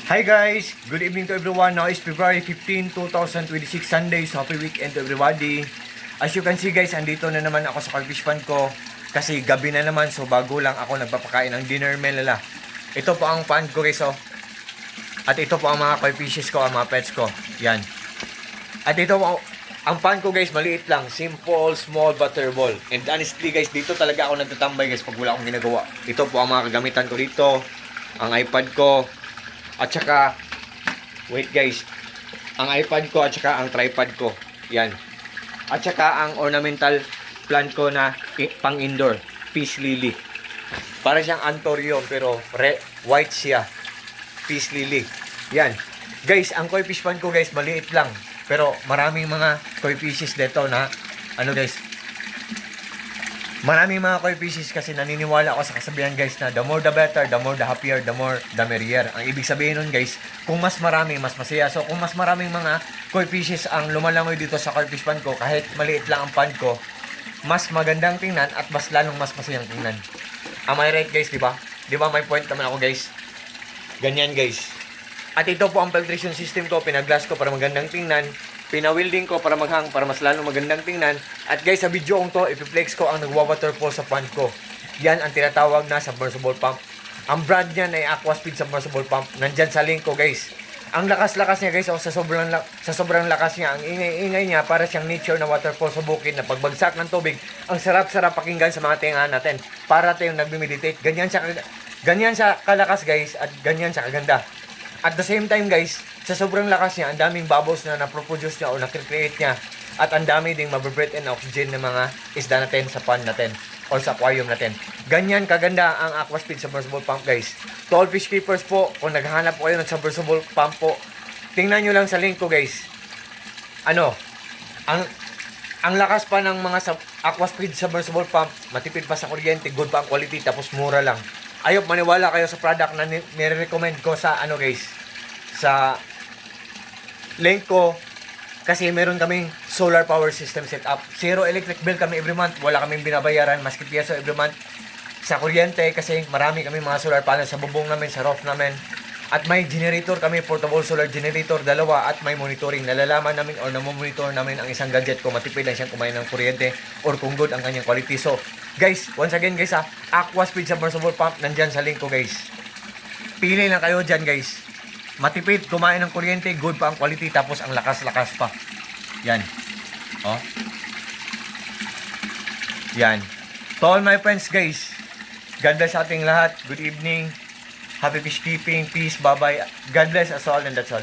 Hi guys! Good evening to everyone. Now is February 15, 2026 Sunday. So happy weekend to everybody. As you can see guys, andito na naman ako sa carfish pan ko. Kasi gabi na naman, so bago lang ako nagpapakain ng dinner melala. Ito po ang pan ko guys, oh. At ito po ang mga koi fishes ko, ang mga pets ko. Yan. At ito po, ang pan ko guys, maliit lang. Simple, small, butterball. And honestly guys, dito talaga ako nagtatambay guys pag wala akong ginagawa. Ito po ang mga kagamitan ko dito. Ang iPad ko. At saka, wait guys, ang iPad ko at saka ang tripod ko. Yan. At saka ang ornamental plant ko na pang indoor, peace lily. Para siyang anthurium pero white siya. Peace lily. Yan. Guys, ang koi fish pan ko guys, maliit lang. Pero maraming mga koi fishes dito na, ano guys, maraming mga koi fishes kasi naniniwala ako sa kasabihan guys na the more the better, the more the happier, the more the merrier. Ang ibig sabihin nun guys, kung mas marami, mas masaya. So kung mas maraming mga koi fishes ang lumalangoy dito sa koi fish pan ko, kahit maliit lang ang pan ko, mas magandang tingnan at mas lalong mas masayang tingnan. Am I right guys, di ba? Di ba may point naman ako guys? Ganyan guys. At ito po ang filtration system ko, pinaglass ko para magandang tingnan. Pinawilding ko para maghang, para mas lalong magandang tingnan. At guys, sa video kong to, ipiplex ko ang nagwa-waterfall sa pan ko. Yan ang tinatawag na submersible pump. Ang brand niyan ay Aquaspeed submersible pump. Nandyan sa link ko guys. Ang lakas-lakas niya guys, sa sobrang lakas niya, ang ingay-ingay niya, para siyang nature na waterfall sa bukid na pagbagsak ng tubig. Ang sarap-sarap pakinggan sa mga tinga natin. Para tayong nagme-meditate. Ganyan siya kalakas guys, at ganyan siya kaganda. At the same time guys, sa sobrang lakas niya, ang daming bubbles na na-produce niya o na-create niya. At ang dami ding mabibreathe in oxygen ng mga isda natin sa pond natin o sa aquarium natin. Ganyan kaganda ang Aquaspeed submersible pump guys. To all fish keepers po, kung naghahanap po kayo ng submersible pump po, tingnan nyo lang sa link ko guys. Ang lakas pa ng mga Aquaspeed submersible pump, matipid pa sa kuryente, good pa ang quality, tapos mura lang. Ayop, maniwala kayo sa product na nire-recommend ko sa guys, sa link ko, kasi meron kaming solar power system setup. Zero electric bill kami every month, wala kaming binabayaran maski piyeso every month sa kuryente kasi marami kami mga solar panels sa bubong namin, sa roof namin. At may generator kami, portable solar generator, dalawa, at may monitoring. Nalalaman namin or namomonitor namin ang isang gadget kung matipid lang siyang kumain ng kuryente or kung good ang kanyang quality. So, guys, once again guys Aquaspeed submersible pump, nandyan sa link ko guys. Pili lang kayo dyan guys. Matipid, kumain ng kuryente, good pa ang quality, tapos ang lakas-lakas pa. Yan. Oh. Yan. To all my friends guys, God bless sa ating lahat. Good evening. Happy fish keeping. Peace. Bye-bye. God bless us all, and that's all.